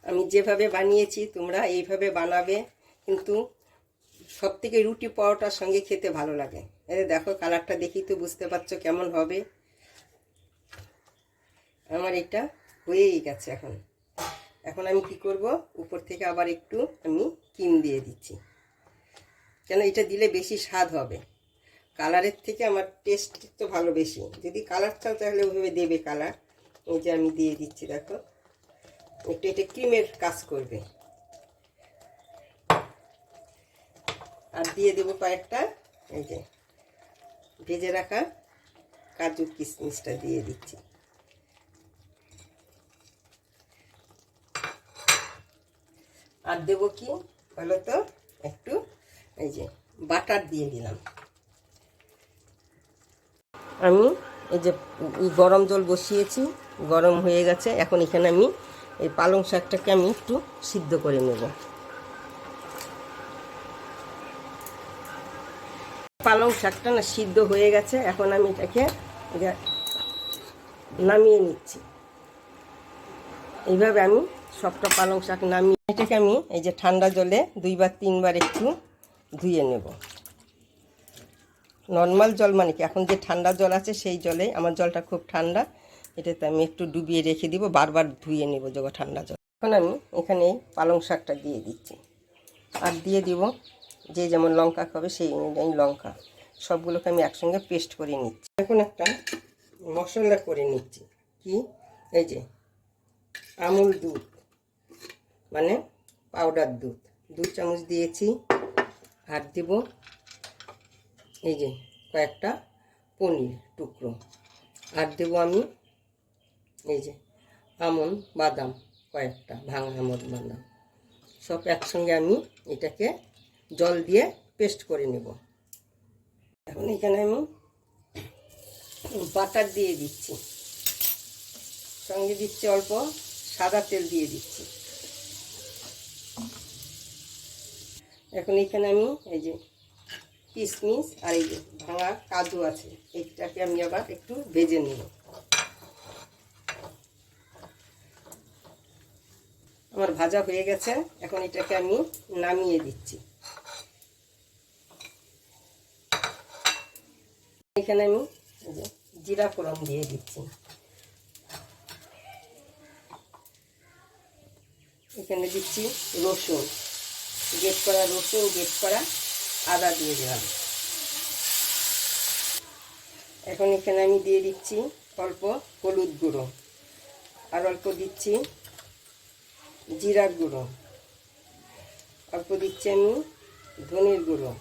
আমি যেভাবে বানিয়েছি তোমরা এইভাবে বানাবে, কিন্তু সবথেকে রুটি পরোটার সঙ্গে খেতে ভালো লাগে। এই দেখো কালারটা দেখি তো বুঝতে পারছো কেমন হবে। আমার এটা হয়েই গেছে। এখন আমি কি করব, উপর থেকে আবার একটু আমি ক্রিম দিয়ে দিচ্ছি, কেন এটা দিলে বেশি স্বাদ হবে। কালারের থেকে আমার টেস্ট তো ভালো বেশি। যদি কালার চাও তাহলে ওইভাবে দেবে কালার। এই যে আমি দিয়ে দিচ্ছি, দেখো একটু এটা ক্রিমের কাজ করবে। আর দিয়ে দেবো কয়েকটা এই যে ভেজে রাখা কাজু কিশমিশটা দিয়ে দিচ্ছি। আর দেবো কি বলো তো, একটু এই যে বাটার দিয়ে দিলাম। আমি এই যে গরম জল বসিয়েছি, গরম হয়ে গেছে। এখন এখানে আমি এই পালং শাকটাকে আমি একটু সিদ্ধ করে নেব। পালং শাকটা না সিদ্ধ হয়ে গেছে। এখন আমি এটাকে নামিয়ে নিচ্ছি। এইভাবে আমি সবটা পালং শাক নামিয়ে এটাকে আমি এই যে ঠান্ডা জলে 2 বা 3 বার একটু ধুয়ে নেব। নর্মাল জল মানে কি, এখন যে ঠান্ডা জল আছে সেই জলে, আমার জলটা খুব ঠান্ডা, এটাতে আমি একটু ডুবিয়ে রেখে দিব, বারবার ধুয়ে নেব যখন ঠান্ডা জল। এখন আমি এখানে পালং শাকটা দিয়ে দিচ্ছি, আর দিয়ে দিব যে যেমন লঙ্কা খাবে সেই অনুযায়ী লঙ্কা। সবগুলোকে আমি একসঙ্গে পেস্ট করে নিচ্ছি। এখন একটা মশলা করে নিচ্ছি, কি এই যে আমুল দুধ মানে পাউডার দুধ 2 চামচ দিয়েছি। আর দেব এই যে কয়েকটা পনির টুকরো। আর দেব আমি এই যে আমন্ড বাদাম কয়েকটা, ভাঙা আমন্ড বাদাম। সব একসঙ্গে আমি এটাকে জল দিয়ে পেস্ট করে নেব। এখন এখানে আমি বাটার দিয়ে দিচ্ছি, সঙ্গে দিচ্ছি অল্প সাদা তেল দিয়ে দিচ্ছি। এখন এখানে আমি এই যে কিশমিশ আর এই যে ভাঙা কাজু আছে, এইটাকে আমি আবার একটু ভেজে নেব। আমার ভাজা হয়ে গেছে। এখন এটাকে আমি নামিয়ে দিচ্ছি। এখানে আমি জিরা ফোড়ন দিয়ে দিচ্ছি। এখানে দিচ্ছি রসুন, গ্রেট করা রসুন, গ্রেট করা আদা দিয়ে দিলাম। এখন এখানে আমি দিয়ে দিচ্ছি অল্প হলুদ গুঁড়ো, আর অল্প দিচ্ছি জিরার গুঁড়ো, অল্প দিচ্ছি আমি ধনের গুঁড়ো।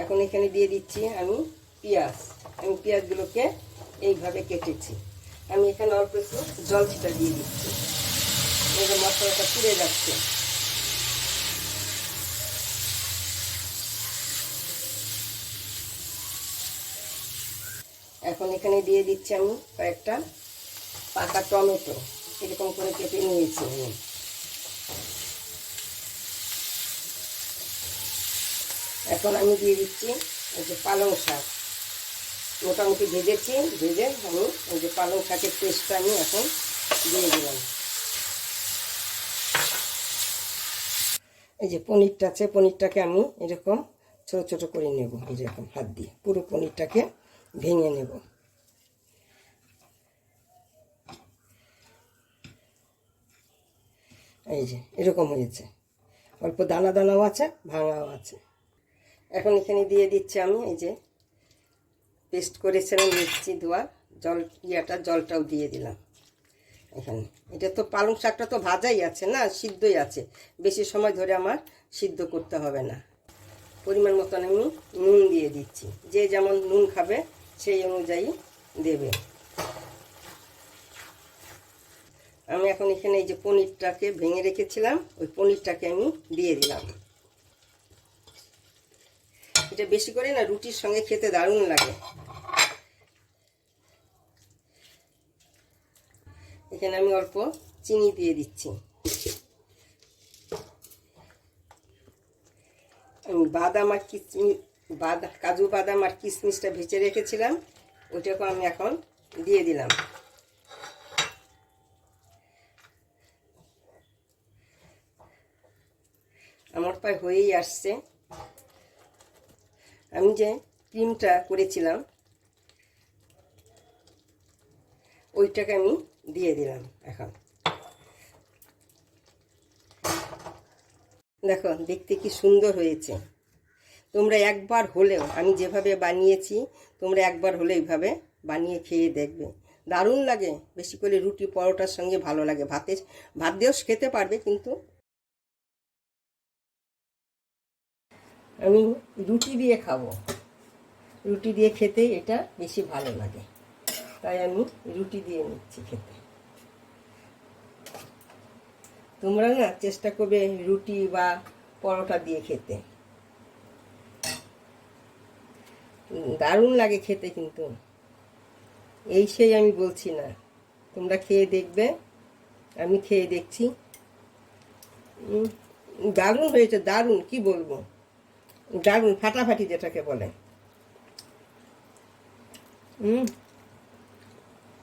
এখন এখানে দিয়ে দিচ্ছি আমি পেঁয়াজ। আমি পেঁয়াজগুলোকে এইভাবে কেটেছি। আমি এখানে অল্প একটু জল ছিটা দিয়ে দিচ্ছি, এবার মশলাটা পুড়ে যাচ্ছে। এখন এখানে দিয়ে দিচ্ছি আমি কয়েকটা পাকা টমেটো, এরকম করে কেটে নিয়েছি আমি। এখন আমি দিয়ে দিচ্ছি এই যে পালং শাক, মোটামুটি ভেজেছি। ভেজে আমি এই যে পালং শাকের পেস্টটা আমি এখন দিয়ে দিলাম। এই যে পনিরটা আছে, পনিরটাকে আমি এরকম ছোট ছোট করে নেব, এরকম হাত দিয়ে পুরো পনিরটাকে ভেঙে নেব। এই যে এরকম হয়েছে, অল্প দানা দানাও আছে, ভাঙাও আছে। এখন এখানে দিয়ে দিচ্ছি আমি এই যে পেস্ট করেছিলাম মিষ্টি ধোয়া জল, জলটাও দিয়ে দিলাম এখানে। এটা তো পালং শাকটা তো ভাজাই আছে না, সিদ্ধই আছে, বেশি সময় ধরে আমার সিদ্ধ করতে হবে না। পরিমাণ মতন আমি নুন দিয়ে দিচ্ছি, যে যেমন নুন খাবে সেই অনুযায়ী দেবে। আমি এখন এখানে এই যে পনিরটাকে ভেঙে রেখেছিলাম, ওই পনিরটাকে আমি দিয়ে দিলাম। এটা বেশি করে না রুটির সঙ্গে খেতে দারুণ লাগে। এখানে আমি অল্প চিনি দিয়ে দিচ্ছি। আমি বাদাম আর কিশমিশ, কাজু বাদাম আর কিশমিশটা ভেজে রেখেছিলাম, ওইটাকে আমি এখন দিয়ে দিলাম। আমার প্রায় হয়েই আসছে। আমি যে ক্রিমটা করেছিলাম ওইটাকে আমি দিয়ে দিলাম। এখন দেখো দেখতে কি সুন্দর হয়েছে। তোমরা একবার হলেও আমি যেভাবে বানিয়েছি তোমরা একবার হলে এইভাবে বানিয়ে খেয়ে দেখবে, দারুণ লাগে। বেশি করে রুটি পরোটার সঙ্গে ভালো লাগে, ভাত দিয়েও খেতে পারবে, কিন্তু আমি রুটি দিয়ে খাবো। রুটি দিয়ে খেতে এটা বেশি ভালো লাগে, তাই আমি রুটি দিয়ে নিচ্ছি খেতে। তোমরা না চেষ্টা করবে রুটি বা পরোটা দিয়ে খেতে, দারুণ লাগে খেতে। কিন্তু এই সেই আমি বলছি না, তোমরা খেয়ে দেখবে। আমি খেয়ে দেখছি, দারুণ হয়েছে, দারুণ, কি বলবো, দারুণ, ফাটাফাটি যেটাকে বলে।